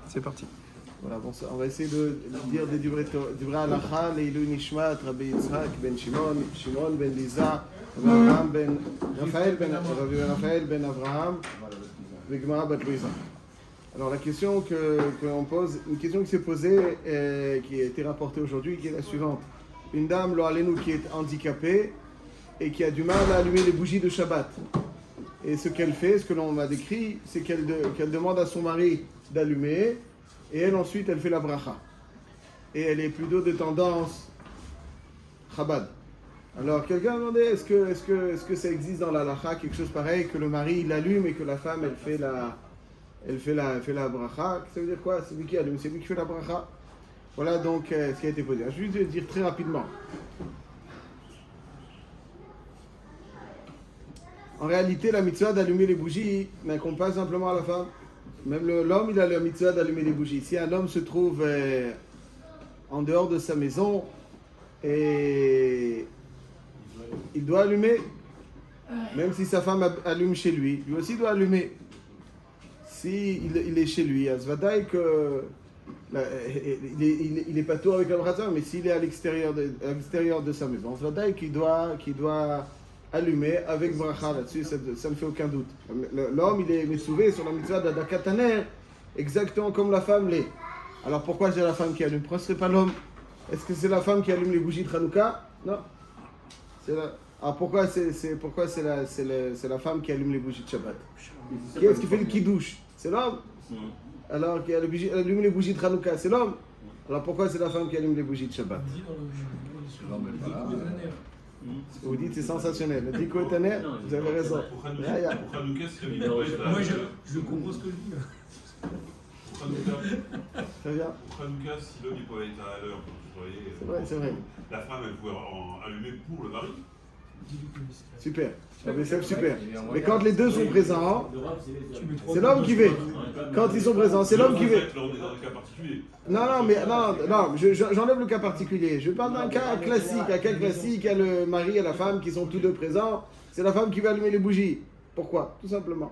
C'est parti. Voilà, bon, on va essayer de dire des divrei halacha, Leilui Nishmat, Rabbi Yitzhak ben Shimon, Shimon ben Liza, Avraham ben Raphaël ben Avraham, Gemara bat Louisa. Alors la question qu'on pose, une question qui s'est posée, qui a été rapportée aujourd'hui, qui est la suivante. Une dame, lo alenu, qui est handicapée et qui a du mal à allumer les bougies de Shabbat. Et ce qu'elle fait, ce que l'on m'a décrit, c'est qu'elle demande à son mari d'allumer, et elle ensuite elle fait la bracha. Et elle est plutôt de tendance Chabad. Alors quelqu'un a demandé est-ce que ça existe dans la halakha quelque chose pareil, que le mari l'allume et que la femme elle fait la bracha. Ça veut dire quoi? C'est lui qui allume, c'est lui qui fait la bracha. Voilà donc ce qui a été posé. Je vais juste dire très rapidement. En réalité, la mitzvah d'allumer les bougies n'incombe pas simplement à la femme. Même l'homme, il a la mitzvah d'allumer les bougies. Si un homme se trouve en dehors de sa maison, et il doit allumer, même si sa femme allume chez lui, lui aussi doit allumer. Si il est chez lui, à Zvadaï que il est pas tout avec la bracha, mais s'il est à l'extérieur de sa maison, Zvadaï qu'il doit allumé avec bracha là-dessus, ça ne fait aucun doute. L'homme, il est metsouvé sur la mitzvah d'Adakat Haner, exactement comme la femme l'est. Alors pourquoi c'est la femme qui allume? Pourquoi ce serait pas l'homme? Est-ce que c'est la femme qui allume les bougies de Hanouka? Non. Alors pourquoi c'est la femme qui allume les bougies de Shabbat? Qui est-ce qui fait le kiddush? C'est l'homme. Alors qui allume les bougies de Hanouka, c'est l'homme. Alors pourquoi c'est la femme qui allume les bougies de Shabbat? Vous dites c'est sensationnel. Le Diko est Taner, vous avez raison. Pour Hanouka, moi je comprends ce que je dis. Pour Hanouka, si l'homme pouvait être à l'heure pour tutoyer, c'est vrai. La femme elle pouvait allumer pour le mari. Super. Super. Mais quand les deux sont présents, c'est l'homme qui fait. Quand ils sont présents, c'est l'homme qui fait. On est dans un cas particulier. Non, j'enlève le cas particulier. Je parle d'un cas classique. Un cas classique, il y a le mari et la femme qui sont tous deux présents. C'est la femme qui va allumer les bougies. Pourquoi? Tout simplement.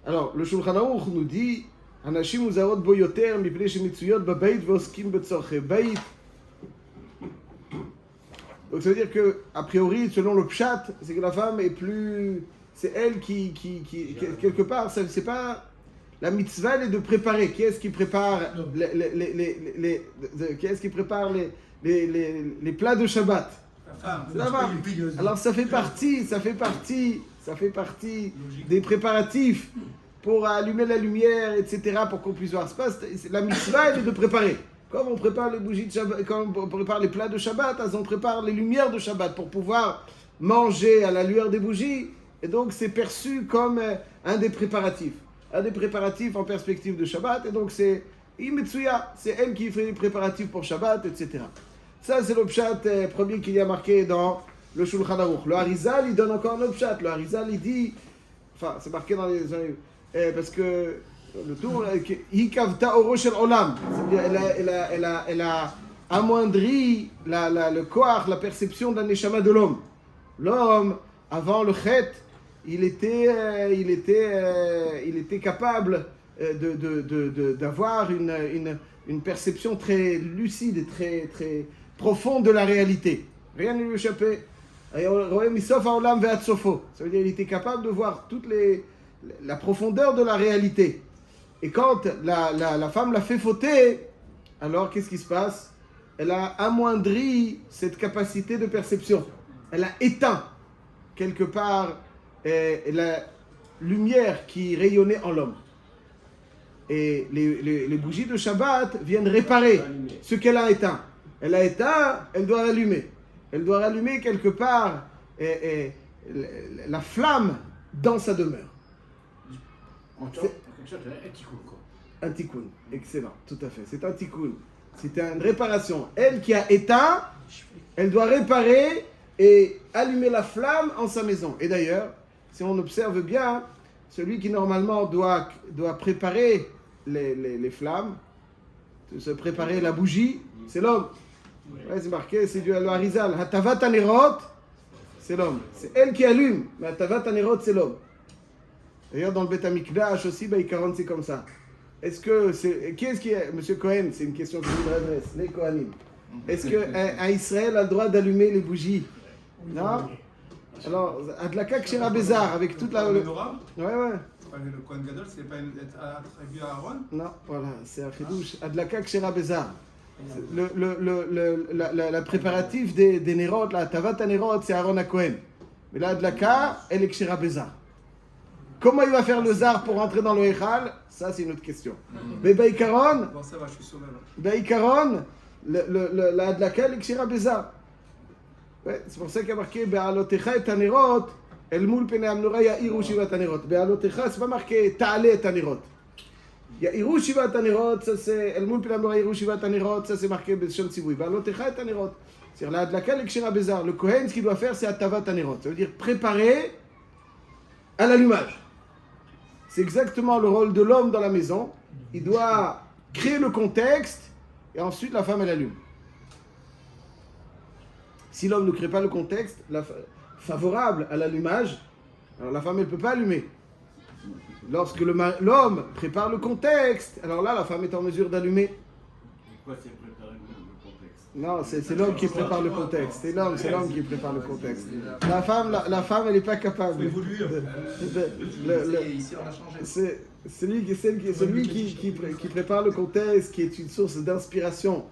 Alors, le Shulchan Aruch nous dit Anashim uzaot bo yoter mipnei shemitzuyot babeit ve'oskim betzorchei beit. Donc ça veut dire que, a priori, selon le pshat, c'est que la femme est plus... C'est elle qui quelque part, c'est pas... La mitzvah, elle est de préparer. Qui est-ce qui prépare les plats de Shabbat? La femme. Alors ça fait partie des préparatifs pour allumer la lumière, etc., pour qu'on puisse voir. La mitzvah, elle est de préparer. Comme on prépare les bougies de Shabbat, comme on prépare les plats de Shabbat, on prépare les lumières de Shabbat pour pouvoir manger à la lueur des bougies. Et donc c'est perçu comme un des préparatifs en perspective de Shabbat. Et donc c'est Imetsuya, c'est elle qui fait les préparatifs pour Shabbat, etc. Ça c'est le pshat premier qu'il y a marqué dans le Shulchan Aruch. Le Harizal, il donne encore un autre pshat. Le Harizal, il dit, enfin c'est marqué dans les... parce que le tour, Hikavta oro shel olam, c'est-à-dire elle a amoindri le koach, la perception d'un neshama de l'homme. L'homme, avant le chet, il était capable d'avoir une perception très lucide et très profonde de la réalité. Rien ne lui échappait. Ça veut dire qu'il était capable de voir la profondeur de la réalité. Et quand la femme l'a fait fauter, alors qu'est-ce qui se passe? Elle a amoindri cette capacité de perception. Elle a éteint, quelque part, la lumière qui rayonnait en l'homme. Et les bougies de Shabbat viennent réparer ce qu'elle a éteint. Elle a éteint, elle doit rallumer. Elle doit rallumer quelque part la flamme dans sa demeure. Un tikkun, excellent, tout à fait. C'est un tikkun. C'est une réparation. Elle qui a éteint, elle doit réparer et allumer la flamme en sa maison. Et d'ailleurs, si on observe bien, celui qui normalement doit préparer les flammes, se préparer la bougie, c'est l'homme. Ouais, c'est marqué, c'est du Harizal. Hatavat Hanerot, c'est l'homme. C'est elle qui allume, mais Hatavat Hanerot, c'est l'homme. D'ailleurs, dans le Beth Amikdash aussi, Baïkaron, c'est comme ça. est-ce que c'est... Qui est-ce qui est... Monsieur Cohen, c'est une question que je vous adresse. Les Kohanim. Est-ce qu'un Israël a le droit d'allumer les bougies? Non? Alors, Adlaka Kshera Bézar, avec toute la... Ouais. Le Kohen Gadol, c'est pas attribué à Aaron? Non, voilà, c'est un chidouche. Adlaka Kshera Bézar. La préparatif des Nerot, la Tavat Nerot, c'est Aaron à Cohen. Mais la Adlaka, elle est Kshera Bézar. Comment il va faire le zar pour rentrer dans le Echal? Ça, c'est une autre question. Mais Baïkaron, Bon, ça va, je suis sauvé. Baïkaron, la Adlaka, elle est Kshera Bézar. Ouais, c'est pour ça qu'il y a marqué Be'alotecha et Tanerot, El Moul Pene Amnora Ya'iru Shiva Tanerot. Be'alotecha, c'est pas marqué Ta'ale et Tanerot. Ya'iru Shiva Tanerot, ça c'est El Moul Pene Amnora Ya'iru Shiva Tanerot, ça c'est marqué Beshon Tzivui. Be'alotecha et Tanerot. C'est-à-dire la Adlaka et Kshera Bézar. Le Kohen, ce qu'il doit faire, c'est Atava Tanerot. Ça veut dire préparer à l'allumage. C'est exactement le rôle de l'homme dans la maison. Il doit créer le contexte et ensuite la femme elle allume. Si l'homme ne crée pas le contexte favorable à l'allumage, alors la femme elle ne peut pas allumer. Lorsque l'homme prépare le contexte, alors là la femme est en mesure d'allumer. Pourquoi c'est préparer le contexte? Non, c'est l'homme qui prépare le contexte. C'est l'homme qui prépare le contexte. La femme elle n'est pas capable. Ici, on a changé. C'est celui qui prépare le contexte, qui est une source d'inspiration.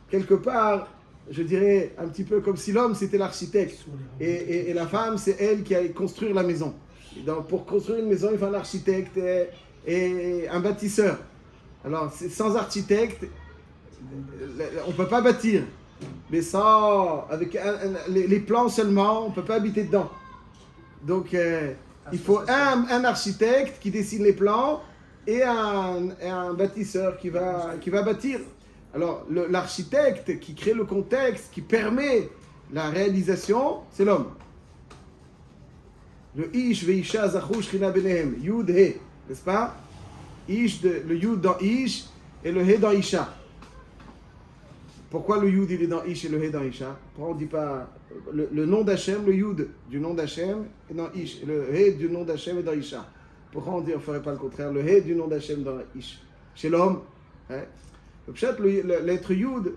Quelque part, je dirais un petit peu comme si l'homme c'était l'architecte et la femme c'est elle qui allait construire la maison. Et donc, pour construire une maison, il faut un architecte et un bâtisseur. Alors, sans architecte, on ne peut pas bâtir. Mais avec les plans seulement, on ne peut pas habiter dedans. Donc, il faut un architecte qui dessine les plans et un bâtisseur qui va bâtir. Alors, l'architecte qui crée le contexte, qui permet la réalisation, c'est l'homme. Le Ish ve'isha zachu shchina benehem, Yud He, n'est-ce pas? Ish, le Yud dans Ish et le He dans Isha. Pourquoi le Yud il est dans Ish et le He dans Isha? Pourquoi on ne dit pas le nom d'Hachem, le Yud du nom d'Hachem est dans Ish, et le He du nom d'Hachem est dans Isha? Pourquoi on ne ferait pas le contraire? Le He du nom d'Hachem dans Ish. Chez l'homme, hein? Peut-être l'être Yud,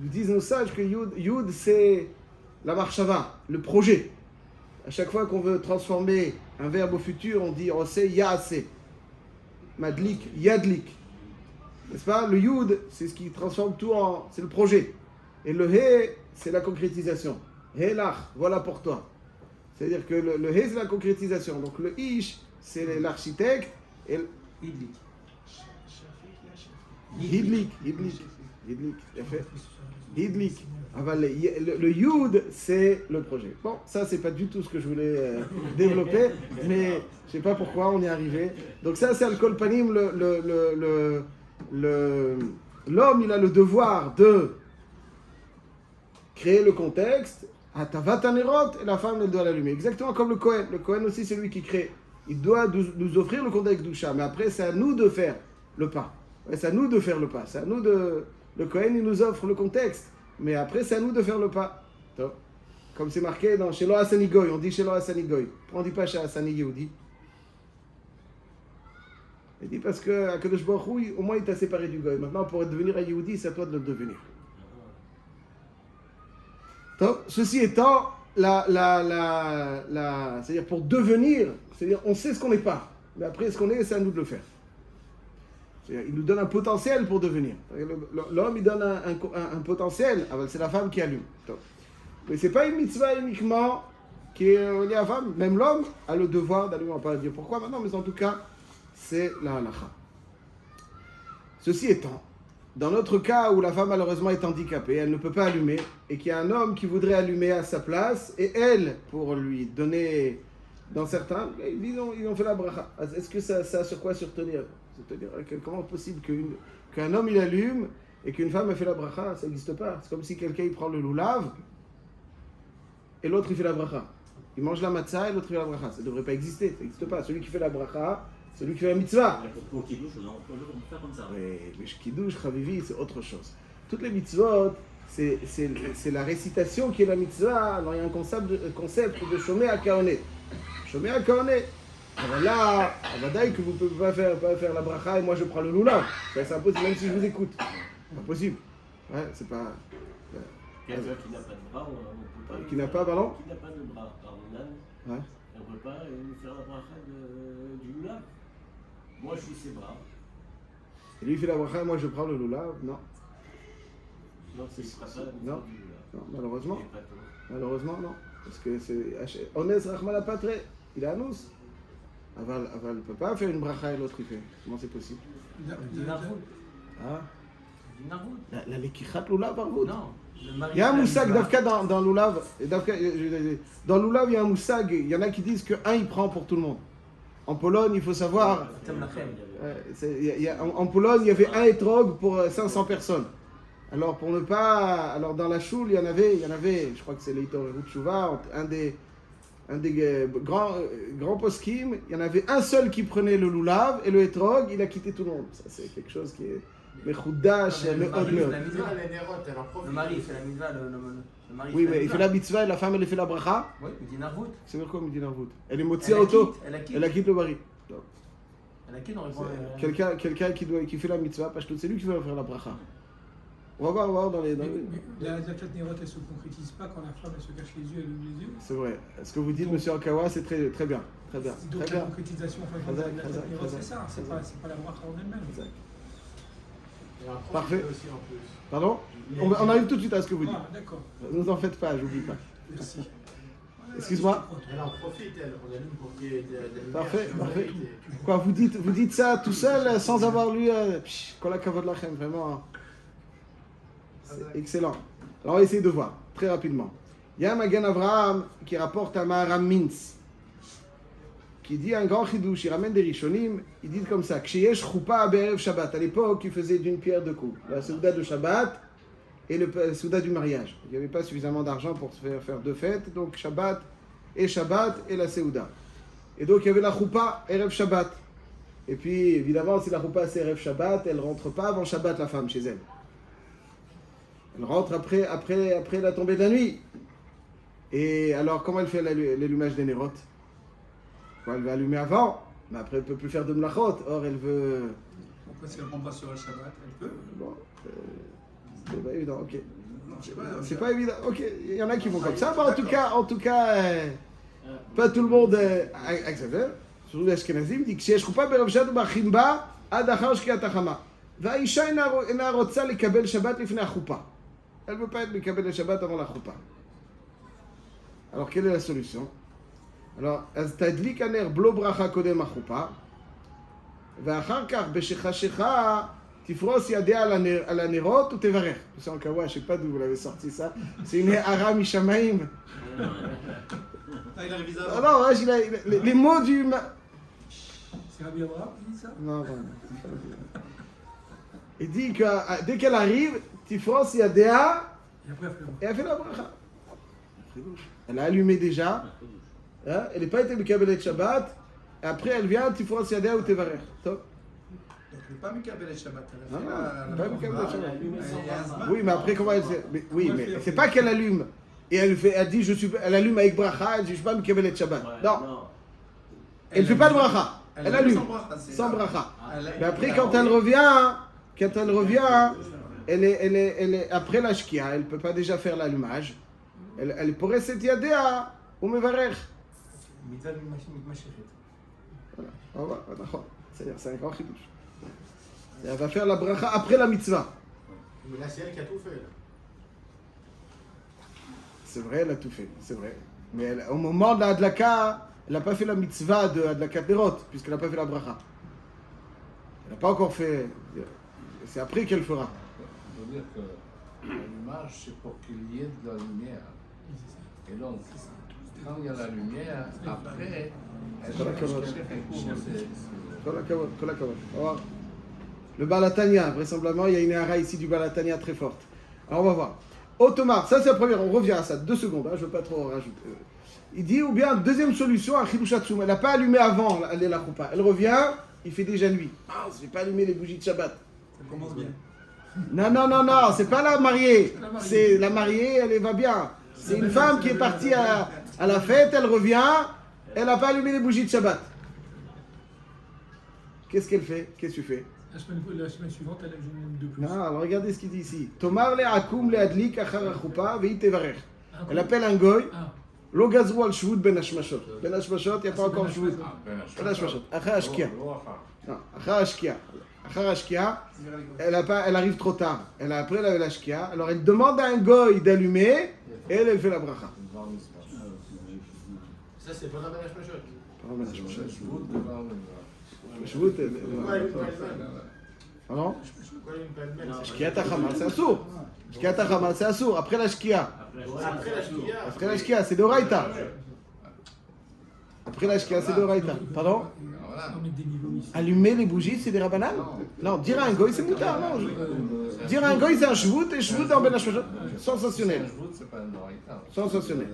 ils disent nos sages que Yud c'est la marshava, le projet. À chaque fois qu'on veut transformer un verbe au futur, on dit Oseh Yaaseh. Madlik, Yadlik. N'est-ce pas? Le Yud, c'est ce qui transforme tout c'est le projet. Et le He, c'est la concrétisation. He lach, voilà pour toi. C'est-à-dire que le He, c'est la concrétisation. Donc le Ish, c'est l'architecte. Et Hidlik, Hidlik. Le Yud, c'est le projet. Bon, ça, c'est pas du tout ce que je voulais développer, mais je sais pas pourquoi on y est arrivé. Donc ça, c'est Al-Kol Panim, l'homme, il a le devoir de créer le contexte, Atavat Hanerot, et la femme, elle doit l'allumer. Exactement comme le Kohen. Le Kohen aussi, c'est lui qui crée. Il doit nous offrir le contexte d'Usha, mais après, c'est à nous de faire le pas. Ouais, c'est à nous de faire le pas. C'est à nous de... Le Kohen, il nous offre le contexte. Mais après, c'est à nous de faire le pas. Donc, comme c'est marqué dans Shelo Hasani Goy, on dit Shelo Hasani Goy. Pourquoi on ne dit pas Shelo Hasani Yehudi? Il dit parce que Akadosh Baruch Hu, au moins il t'a séparé du Goy. Maintenant, pour devenir un Yehudi, c'est à toi de le devenir. Donc, ceci étant, c'est-à-dire pour devenir, c'est-à-dire on sait ce qu'on n'est pas. Mais après, ce qu'on est, c'est à nous de le faire. Il nous donne un potentiel pour devenir. L'homme, il donne un potentiel, c'est la femme qui allume. Mais ce n'est pas une mitzvah uniquement qui est liée à la femme. Même l'homme a le devoir d'allumer. On ne va pas dire pourquoi maintenant, mais en tout cas, c'est la halakha. Ceci étant, dans notre cas où la femme malheureusement est handicapée, elle ne peut pas allumer, et qu'il y a un homme qui voudrait allumer à sa place, et elle, pour lui donner, dans certains, ils ont fait la bracha. Est-ce que ça a sur quoi surtenir? C'est-à-dire, comment est-ce possible qu'un homme il allume et qu'une femme a fait la bracha? Ça n'existe pas. C'est comme si quelqu'un il prend le loulav et l'autre il fait la bracha. Il mange la matzah et l'autre il fait la bracha. Ça ne devrait pas exister. Ça n'existe pas. Celui qui fait la bracha, c'est celui qui fait la mitzvah. Pour Kiddush, on peut faire comme ça. Mais Kiddush, Chavivi, c'est autre chose. Toutes les mitzvot, c'est la récitation qui est la mitzvah. Alors il y a un concept de Shomé à Kaoné. Shomé à Kaoné. Alors là, Vadaï que vous ne pouvez pas faire la bracha et moi je prends le loulav. C'est impossible, même si je vous écoute. C'est impossible. Ouais, c'est pas. Quelqu'un qui n'a pas de bras, on peut pas. Qui n'a pas, pardon? Qui n'a pas de bras, pardon, Ouais. on ne peut pas lui faire la bracha du loulav. Moi, je suis ses bras. Et lui il fait la bracha et moi je prends le loulav. Non. Non, c'est pas ça. Non. Non, malheureusement. Il est pas tôt. Malheureusement, non. Parce que c'est. Onez Rachman Apatre, il est anous. Aval ne peut pas faire une bracha et l'autre il fait. Comment c'est possible? Ah. La lekichat loulav arvout. Non. Il y a un moussag d'Afka dans l'oulav. Dans l'oulav, il y a un moussag. Il y en a qui disent qu'un il prend pour tout le monde. En Pologne, il faut savoir. En Pologne, il y avait un étrog pour 500 personnes. Alors, pour ne pas. Alors, dans la choule, il y en avait je crois que c'est l'Eitor Erutchouva, un des grands poskim, il y en avait un seul qui prenait le loulav et le étrog, il a quitté tout le monde. Ça, c'est quelque chose qui est. Mechoudash, Le mari, le c'est la mitzvah, le mari. Oui, mais il fait la mitzvah et la femme, elle fait la bracha. Oui, Medina Arvout. C'est quoi Medina Arvout? Elle est motia auto. Elle quitte le mari. Elle a qui dans le Quelqu'un qui fait la mitzvah, parce que c'est lui qui va faire la bracha. On va voir dans les. La Zakat Nerot, elle ne se concrétise pas quand la femme elle se cache les yeux, elle ouvre les yeux. C'est vrai. Ce que vous dites, monsieur Akawa, c'est très bien. Très bien. Donc Très la bien. concrétisation de la Zakat Nerot, c'est ça. C'est pas la bracha en elle-même. Exact. Parfait. Pardon? On arrive tout de suite à ce que vous dites. Ah, d'accord. Ne vous en faites pas, j'oublie pas. Merci. Excuse-moi. Elle en profite, on allume pour qu'il y ait de la lumière. Parfait, sur la parfait. vérité. Quoi, vous dites ça tout seul, sans avoir lu. Kol hakavod lachem, vraiment. C'est excellent. Alors, on va essayer de voir, très rapidement. Il y a un Magen Avraham qui rapporte à Maharam Mintz, qui dit un grand chidouche, il ramène des rishonim, il dit comme ça, Ksheyesh choupa be'erev Shabbat. À l'époque, il faisait d'une pierre deux coups. La souda de Shabbat et le souda du mariage. Il n'y avait pas suffisamment d'argent pour se faire deux fêtes, donc Shabbat et la Seouda. Et donc il y avait la choupa, Erev Shabbat. Et puis évidemment, si la choupa c'est Erev Shabbat, elle ne rentre pas avant Shabbat, la femme, chez elle. Elle rentre après la tombée de la nuit. Et alors, comment elle fait l'allumage des nérotes? Elle va allumer avant, mais après elle ne peut plus faire de mlachot. Or, elle veut. Pourquoi si elle ne prend pas sur le Shabbat, elle peut? Bon, c'est pas évident, ok. Non, je sais pas. C'est pas évident, ok. Il y en a qui font comme ça, mais en tout cas, pas tout le monde accepte. Surtout les Ashkenazim, dit que si je ne pas berabshad ou bachimba, ad achar shkiat hachama. Vaïcha ena rotza lekabel Shabbat lifnei achoupa. Elle ne veut pas être lekabel le Shabbat avant la choupa. Alors, quelle est la solution? Alors, אז תדליק הנר בלו ברכה קודם החופה, ואחר כך בשחשיכה תפרוס ידיה על הנרות ותברך. C'est en kawa, je ne sais pas d'où vous l'avez sorti ça. C'est une hara mishamaim. Ah, il a révisé Non, avant. non, les mots du... C'est Rabbi Abraham qui dit ça? Non. Il dit que dès qu'elle arrive, tifros yadea, Et après, et elle fait la bracha. Elle a allumé déjà. Hein? Elle n'est pas été Mekabelet Shabbat. Et après, elle vient, Tifros Yadea ou Tevarer. Top. Donc, elle n'est pas Mekabelet Shabbat. Non, Elle non, a elle fait n'est pas Mekabelet Shabbat. Shabbat. Oui, mais après, comment elle fait? Oui, mais c'est pas qu'elle allume. Et elle dit, elle allume avec bracha, elle dit, je ne suis pas Mekabelet Shabbat. Non. Elle ne fait pas de bracha. Elle allume. Sans bracha. Mais après, quand elle revient, elle est après la shkia, elle ne peut pas déjà faire l'allumage. Elle pourrait cette Yadea ou Mevarer. מיטה מתמשכת. Voilà, c'est un grand chidouche. Elle va faire la bracha après la mitzvah. Mais là, c'est elle qui a tout fait. Là. C'est vrai, elle a tout fait, c'est vrai. Mais au moment de la hadlaka, elle n'a pas fait la mitzvah de hadlakat nerot, puisqu'elle n'a pas fait la bracha. Elle n'a pas encore fait. C'est après qu'elle fera. Ça veut dire que l'allumage, c'est pour qu'il y ait de la lumière. Et donc, quand il y a la lumière, après, Kol hakavod. c'est... Kol hakavod. On va voir. Le Balatania, vraisemblablement, il y a une hara ici du Balatania très forte. Alors on va voir. Otomar, ça c'est la première, on revient à ça, 2 secondes, je ne veux pas trop rajouter. Il dit, ou bien, deuxième solution, un chidushatsum, elle n'a pas allumé avant la choupa. Elle revient, il fait déjà nuit. Ah, je n'ai pas allumé les bougies de Shabbat. Ça commence bien. Non, c'est pas la mariée. C'est la mariée, elle va bien. C'est une femme qui est partie à la fête, elle revient, elle n'a pas allumé les bougies de Shabbat. qu'est-ce qu'elle fait? Qu'est-ce que tu fais? La semaine suivante, elle a une de plus. Non, alors regardez ce qu'il dit ici. Tomar le akum le adlik achar achupa ve'it tevarech. Elle appelle un goy. Lo gazru al shvut ben hashmashot. Ben hashmashot, il n'y a pas encore shvut. Ben hashmashot. Achar ashkia. Non, achar ashkia. Achar ashkia, elle arrive trop tard. Après, elle avait l'ashkia. Alors elle demande à un goy d'allumer et elle fait la bracha. Ça, c'est pas dans la Meshmachot. Pas Ben hashmashot. Le Shvut. Pourquoi elle Pardon? Pourquoi une pelle-mêle? Shkia tachamal, c'est assour. Shkia tachamal, c'est assour. Après la shkia. Après la Shkia. Après la shkia, c'est d'oraita. Après la shkia, c'est d'oraita. Pardon? On met des niveaux ici. Allumer les bougies, c'est des rabanan? Non, dire à un goy, c'est moutard, non. Dire à un goy, c'est un shvut, et shvut dans Ben Hashmashot. Sensationnel. c'est pas un oraita. Sensationnel.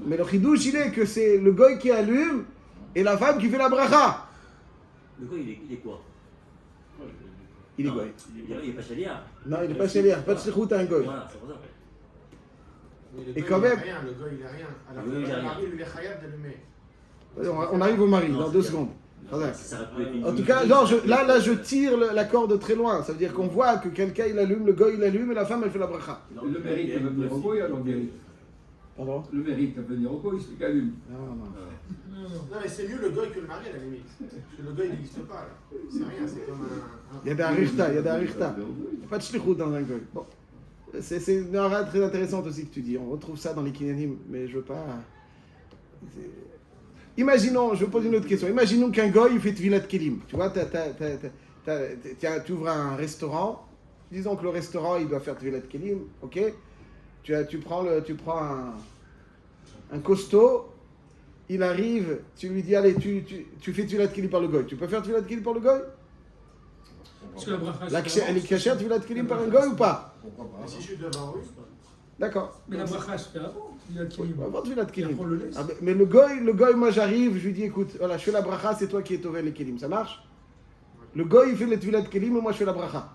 Mais le chidouche, il est que c'est le goy qui allume et la femme qui fait la bracha. Le gars, il est quoi? Il est goy. Il est pas chaliard. Non, il n'est pas chélière, pas de shlichut à un goy. Voilà, c'est pour ça. Et quand même- Rien, le gars, il a rien. Alors, Oui, il a le rien. mari, il est chayav d'allumer. On arrive au mari dans 2 secondes. Voilà. Ça aurait pu être une- En tout cas, non, là, je tire la corde très loin. Ça veut dire qu'on voit que quelqu'un, il allume, le goy, il allume, et la femme, elle fait la bracha. Le mérite de venir au goy, alors mérite. Pardon? Le mérite de venir au goy, c'est qu'allume. Non, non. Non, mais c'est mieux le gars que le mari, à la limite. Parce que le gars, il n'existe pas, là. C'est rien, c'est comme un. Il y a des arichta, il y a des arichta. Il n'y a pas de shlichut dans un goy. Bon. C'est une hara très intéressante aussi que tu dis. On retrouve ça dans les kinyanim, mais je veux pas. Imaginons, je pose une autre question. Imaginons qu'un goy il fait tvilat kelim. Tu vois, tu ouvres un restaurant. Disons que le restaurant il doit faire tvilat kelim, ok. Tu prends un costaud. Il arrive, tu lui dis allez, tu fais tvilat kelim par le goy. Tu peux faire tvilat kelim par le goy? Parce que la bracha, Elle est cachée tvilat kelim par un goy ou pas? Pourquoi pas? Mais si je suis devant eux, D'accord. Mais la bracha se fait avant. Il y a le kilim. Avant tvilat Et kelim. après, on le laisse. Ah, mais le goy, moi j'arrive, je lui dis écoute, voilà, je fais la bracha, c'est toi qui es tovel les kelim, ça marche? Le goy il fait les tvilat kelim et moi je fais la bracha.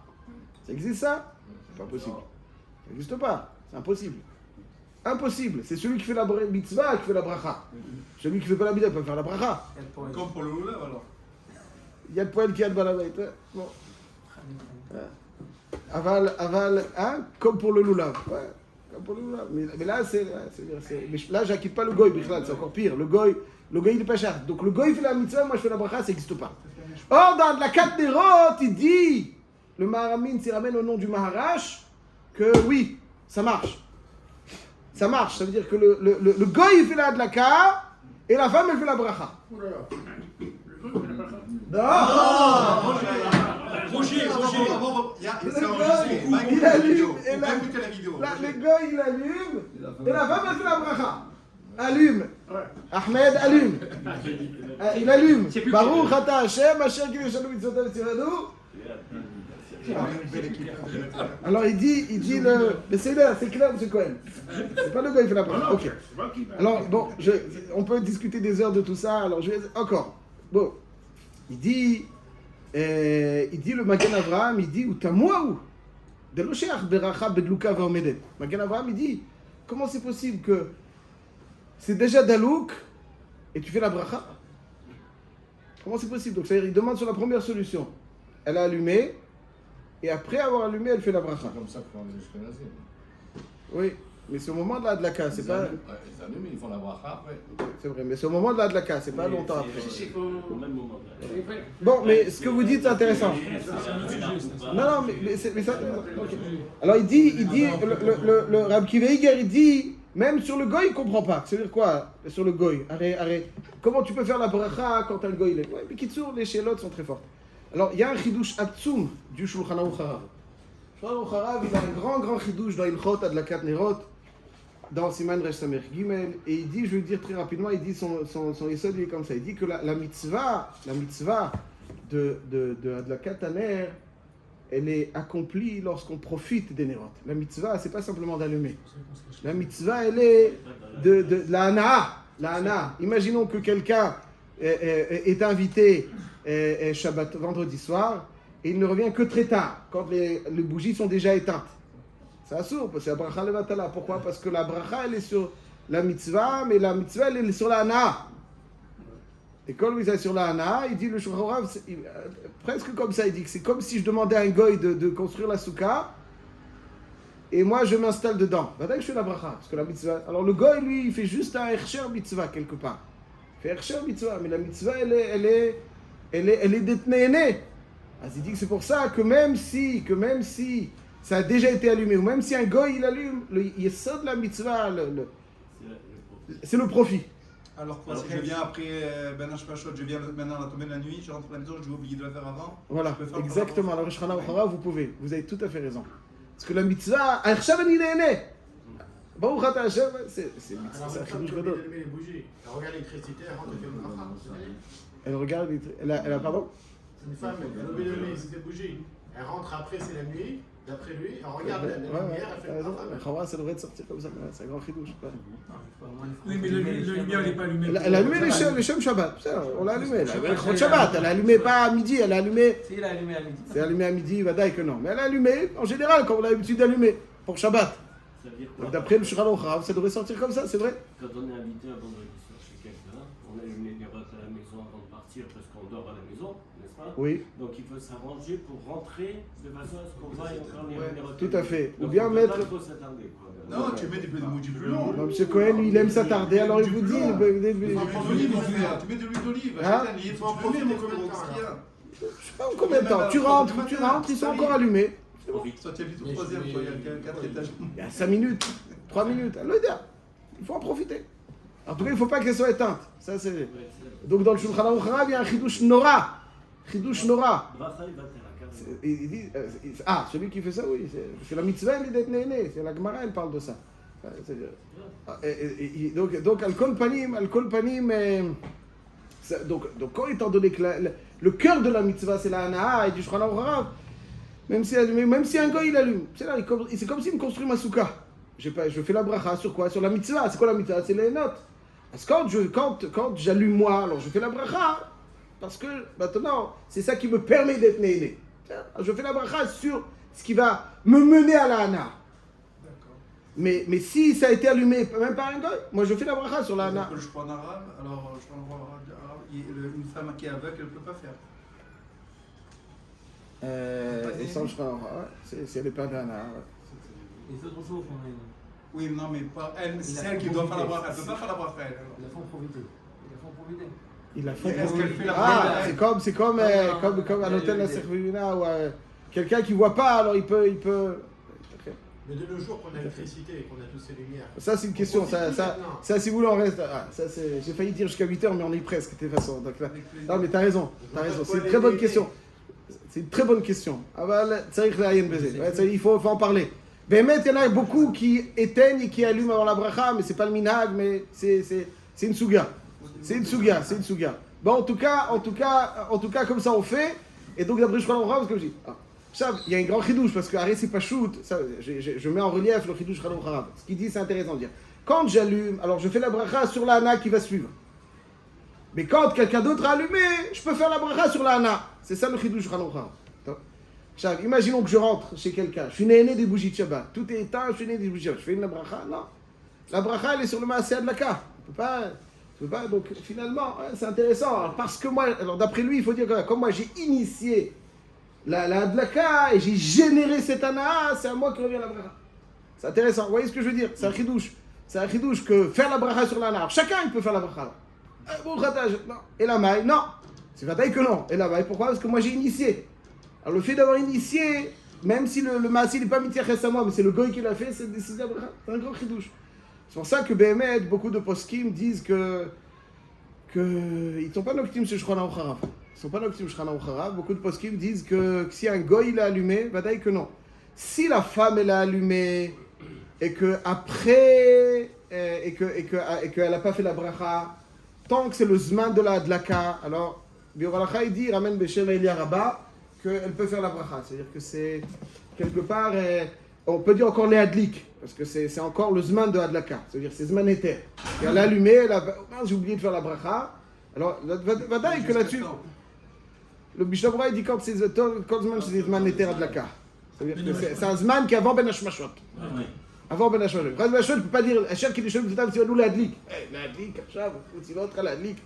Ça existe ça? C'est pas possible. Ça n'existe pas, c'est impossible. Impossible, c'est celui qui fait la mitzvah qui fait la bracha. Celui qui fait pas la mitzvah peut faire la bracha. Comme pour le lulav alors. Il y a le poil qui a le balabait. Bon. Aval, hein? Comme pour le lulav. Ouais. Comme pour le lulav. Mais là, mais là, j'acquitte pas le goy, c'est encore pire. Le goy, il est pas cher. Donc le goy fait la mitzvah, moi je fais la bracha, ça n'existe pas. Or, dans la 4 Nerot, il dit, le Maharamine s'y ramène au nom du Maharash, que oui, ça marche. Ça marche, ça veut dire que le goy il fait la adlaka et la femme elle fait la bracha. Non! Roger, C'est enregistré. Il allume et On peut écouter la vidéo. le goy il allume et la femme elle fait la bracha. Allume. Ahmed allume. Il allume. Baruch ata Hashem, Asher ki yeshanu mitzvotav v'tzivanu. Alors il dit mais c'est là, c'est clair, c'est Cohen. C'est pas le gars, il fait la bracha. Ok. Alors bon, on peut discuter des heures de tout ça. Alors je vais encore. Bon, il dit le Magen Avraham, il dit Utamuaou de l'Osheach beracha bedluka v'omedet. Magen Avraham, il dit comment c'est possible que c'est déjà dalouk et tu fais la bracha? Comment c'est possible? Donc c'est-à-dire il demande sur la première solution. Elle a allumé. Et après avoir allumé, elle fait la bracha. C'est comme ça que font les Ashkenazim. Oui, mais c'est au moment de la hadlaka, c'est pas... Ils allument, ils font la bracha après. C'est vrai, mais c'est au moment de la hadlaka, c'est pas longtemps après. C'est au même moment. Bon, mais ce que vous dites, c'est intéressant. Non, mais c'est intéressant. Okay. Alors il dit le Rab Kiveiger, il dit, même sur le goy, il comprend pas. C'est-à-dire quoi, sur le goy? Arrête. Comment tu peux faire la bracha quand t'as le goy? Ouais, mais Kitsour, les shélotes sont très fortes. Alors, il y a un chidouche Atsoum du Shulchan Aruch Harav. Shulchan Aruch Harav, il a un grand chidouche dans Ilchot Adlakat Nerot, dans Siman Resh Samer Gimel, et il dit, je vais le dire très rapidement, il dit son yesod, il est comme ça, il dit que la mitzvah de Adlakat Ner, elle est accomplie lorsqu'on profite des Nerot. La mitzvah, c'est pas simplement d'allumer. La mitzvah, elle est de la hana. Imaginons que quelqu'un est invité Shabbat, vendredi soir, et il ne revient que très tard, quand les bougies sont déjà éteintes. C'est assourd, c'est la bracha levatala. Pourquoi? Parce que la bracha, elle est sur la mitzvah, mais la mitzvah, elle est sur la hana. Et quand il est sur la Hana, il dit le Shulchan Aruch, presque comme ça, il dit que c'est comme si je demandais à un goy de construire la souka, et moi je m'installe dedans. Maintenant je fais la bracha, parce que la mitzvah. Alors le goy, lui, il fait juste un Hersher mitzvah quelque part. Il fait Hersher mitzvah, mais la mitzvah, elle est détenue. Il dit que c'est pour ça que même si ça a déjà été allumé, ou même si un goy il allume, il yesod de la mitzvah, c'est le profit. Alors quoi, si je viens après Ben Hashpashot, je viens maintenant à la tombée de la nuit, je rentre à la maison, j'ai oublié de la faire avant. Voilà, exactement. Alors, Shulchan Aruch, vous pouvez. Vous avez tout à fait raison. Parce que la mitzvah, Arshav ani nehene. Baruch ata Hashem, c'est mitzvah, c'est un chidouche gadol. Elle met les bougies. Elle regarde l'électricité, elle rentre, elle fait une bracha. Elle regarde, elle a pardon? C'est une femme, elle a allumé ses bougies. Elle rentre après, c'est la nuit. D'après lui, elle regarde la lumière, elle fait une bracha. Ça devrait sortir comme ça, c'est un grand chidouche. Oui, mais la lumière n'est pas allumée. Elle a allumé les Shem Shabbat. On l'a allumé. Elle Shabbat. Elle a allumé pas à midi, elle a allumé. Si, il a allumé à midi. C'est allumé à midi, vadaï que non. Mais elle a allumé, en général, comme on a l'habitude d'allumer, pour Shabbat. Ça veut dire quoi? Donc d'après le Shulchan Aruch, ça devrait sortir comme ça, c'est vrai? Quand on est invité un vendredi soir chez quelqu'un, on allume les nérotes à la maison avant de partir parce qu'on dort à la maison, n'est-ce pas? Oui. Donc il faut s'arranger pour rentrer de façon à ce qu'on voie encore les nérotes. Tout à fait. Ou Donc, bien on peut mettre. pas trop s'attarder, quoi. Non, tu mets des bougies plus longues. Non, M. Cohen, lui, il aime s'attarder, alors il vous dit. Tu mets de l'huile d'olive. Hein? Il faut en profiter pour ce qu'il y a. Je sais pas en combien de temps. Tu rentres, ils sont encore allumés. Soit tu habites au troisième, soit il y a 4 étages. Il y a 5 minutes, 3 minutes. Il faut en profiter. En tout cas, il ne faut pas qu'elles soient éteintes. Ça, c'est... Donc dans le Shulchan Aruch, il y a un chidouche nora. Chidouche nora. Il dit, celui qui fait ça, oui. C'est la mitzvah, elle est d'être néné. C'est la Gemara, elle parle de ça. Donc, al-kol panim, donc, quand étant donné que le cœur de la mitzvah, c'est la hana'a et du Shulchan Aruch, même si un gars il allume, c'est comme s'il me construit ma souka. Je fais la bracha sur quoi? Sur la mitzvah. C'est quoi la mitzvah? C'est les notes. Parce que quand j'allume moi, alors je fais la bracha, parce que maintenant, c'est ça qui me permet d'être né. Je fais la bracha sur ce qui va me mener à la hana. Mais si ça a été allumé, même par un gars, moi je fais la bracha sur la hana. Je prends en arabe, alors je prends en arabe, une femme qui est aveugle, elle ne peut pas faire. Et sans je prends, si elle n'est pas d'hana. Les autres choses, on est. Oui, non, mais pas elle, c'est elle qui doit faire la bracha. Elle ne peut pas faire la bracha, elle. Ils la font profiter. Il la fait Est-ce qu'elle fait la c'est comme à l'hôtel La Servina où quelqu'un qui ne voit pas, alors il peut. Mais de nos jours, qu'on a l'électricité et qu'on a toutes ces lumières. Ça, c'est une question. Ça, si vous voulez, on reste. J'ai failli dire jusqu'à 8h, mais on est presque, de toute façon. Donc, là, non, mais t'as raison. C'est une très bonne question. C'est une très bonne question. Il faut en parler. Bémet, il y en a beaucoup qui éteignent et qui allument avant la bracha, mais c'est pas le minhag, mais c'est une souga. C'est une souga. Bon, en tout cas, comme ça on fait. Et donc d'après je crois en comme je dis. Il y a un grand chidouche parce que arrête c'est pas shoot. Je mets en relief le chidouche Chalom Harab. Ce qu'il dit c'est intéressant de dire. Quand j'allume, alors je fais la bracha sur la hana qui va suivre. Mais quand quelqu'un d'autre a allumé, je peux faire la bracha sur la hana. C'est ça le chidouche Chalom Harab. Imaginons que je rentre chez quelqu'un, je suis né des bougies de Shabbat, tout est éteint, je suis né des bougies de Shabbat, je fais une bracha, non. La bracha elle est sur le Maaseh Adlaka. Tu peux pas, donc finalement, c'est intéressant. Alors, parce que moi, alors d'après lui, il faut dire que comme moi j'ai initié la Adlaka et j'ai généré cette anaa, c'est à moi que revient la bracha. C'est intéressant, vous voyez ce que je veux dire? C'est un chidouche. C'est un chidouche que faire la bracha sur la anaa. Chacun il peut faire la bracha. Bon, non. Et la maille, non. C'est bataille que non. Et la maille, pourquoi? Parce que moi j'ai initié. Alors le fait d'avoir initié, même si le Maaseh n'est pas mityaches à moi, mais c'est le goy qui l'a fait, c'est décidé c'est un grand chidouche. C'est pour ça que Béhémet, beaucoup de poskim disent que ils ne sont pas noctim sur Shulchan Aruch Harav. Ils ne sont pas noctim sur Shulchan Aruch Harav. Beaucoup de poskim disent que si un goy l'a allumé, bataille que non. Si la femme elle a allumé et que après et qu'elle n'a pas fait la bracha, tant que c'est le zman de la adlaka, alors Bioralacha il dit ramène Beshem Elia Rabba qu'elle peut faire la bracha. C'est-à-dire que c'est quelque part, on peut dire encore les adlik, parce que c'est encore le zman de adlaka. C'est-à-dire c'est zman éter. Et elle a allumé, j'ai oublié de faire la bracha. Alors, vadaï que là-dessus, le Mishnah Berurah il dit quand c'est zman, c'est zman éter adlaka. C'est-à-dire que c'est un zman qui est avant ben hashmashot. Avant ben hashmashot. Ben hashmashot, je ne peux pas dire, Hachar qui dit Shem Zetam, c'est nous l'adlik. L'adlik, Hachar, c'est l'autre l'adlik.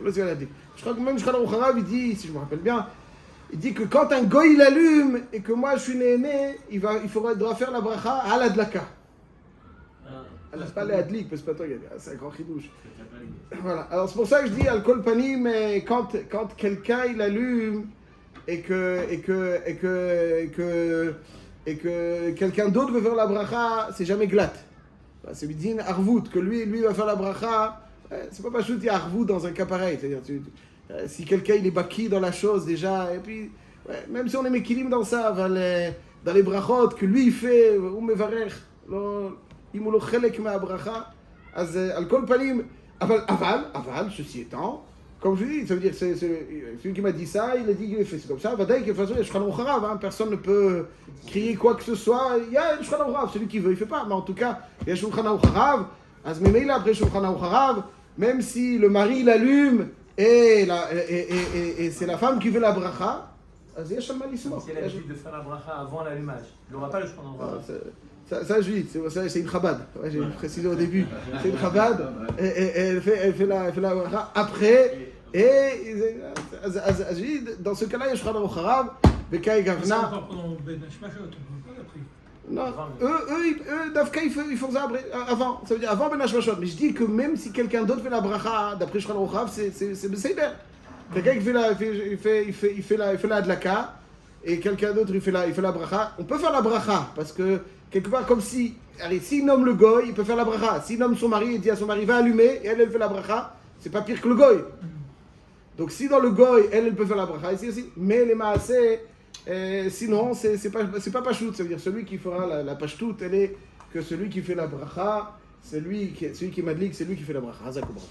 Je crois que même Shulchan Aruch Harav, il dit, si je me rappelle bien, il dit que quand un goy il allume et que moi je suis né, il doit faire la bracha à l'adlaka. Elle n'a pas les adlik, parce que c'est pas toi, c'est un grand chidouche. Voilà, alors c'est pour ça que je dis Al-Kol Panim, mais quand quelqu'un il allume et que quelqu'un d'autre veut faire la bracha, c'est jamais glatt. C'est Bidin Arvout, que lui va faire la bracha, c'est pas juste dire Arvout dans un cas pareil. C'est-à-dire, si quelqu'un il est baki dans la chose déjà, et puis, même si on est mekilim dans ça, dans les brachot, que lui il fait, ou mevarech, אם הוא לא חלק מהברכה, אז על כל פנים, אבל, ceci étant, comme je dis, ça veut dire, c'est celui qui m'a dit ça, il a dit qu'il fait, c'est comme ça, ודאי, de toute façon, il y a Shulchan Aruch Harav, personne ne peut crier quoi que ce soit, il y a Shulchan Aruch Harav, celui qui veut, il fait pas, mais en tout cas, il y a Shulchan Aruch Harav, אז ממילא après Shulchan Aruch Harav, même si le mari l'allume, et c'est la femme qui veut la bracha, אז יש על מה לסמוך. Si elle a l'habitude de faire la bracha avant l'allumage, il n'aura pas le Shulchan Aruch Harav. Ça je dis, c'est une chabad. Ouais, j'ai précisé au début. C'est une chabad. Et elle fait la bracha après. Et je dis, dans ce cas-là, il y a Shulchan Aruch Harav, Bekai C'est Gavna. encore pendant Ben Hashmashot, on ne peut pas après. Non, eux, Dafka, ils font ça avant. Ça veut dire avant Ben Hashmashot. Mais je dis que même si quelqu'un d'autre fait la bracha, d'après Shulchan Aruch Harav, c'est Beseder. Quelqu'un qui fait la adlaka, et quelqu'un d'autre il fait la bracha, on peut faire la bracha, parce que quelque part comme si, allez, s'il nomme le goy, il peut faire la bracha. S'il nomme son mari et dit à son mari va allumer, et elle fait la bracha, c'est pas pire que le goy. Donc si dans le goy, elle peut faire la bracha, ici aussi, mais les maaseh, sinon c'est pas pachout, ça veut dire celui qui fera la pashtout, elle est que celui qui fait la bracha, celui qui madlik, c'est lui qui fait la bracha. Hazak Ubrach.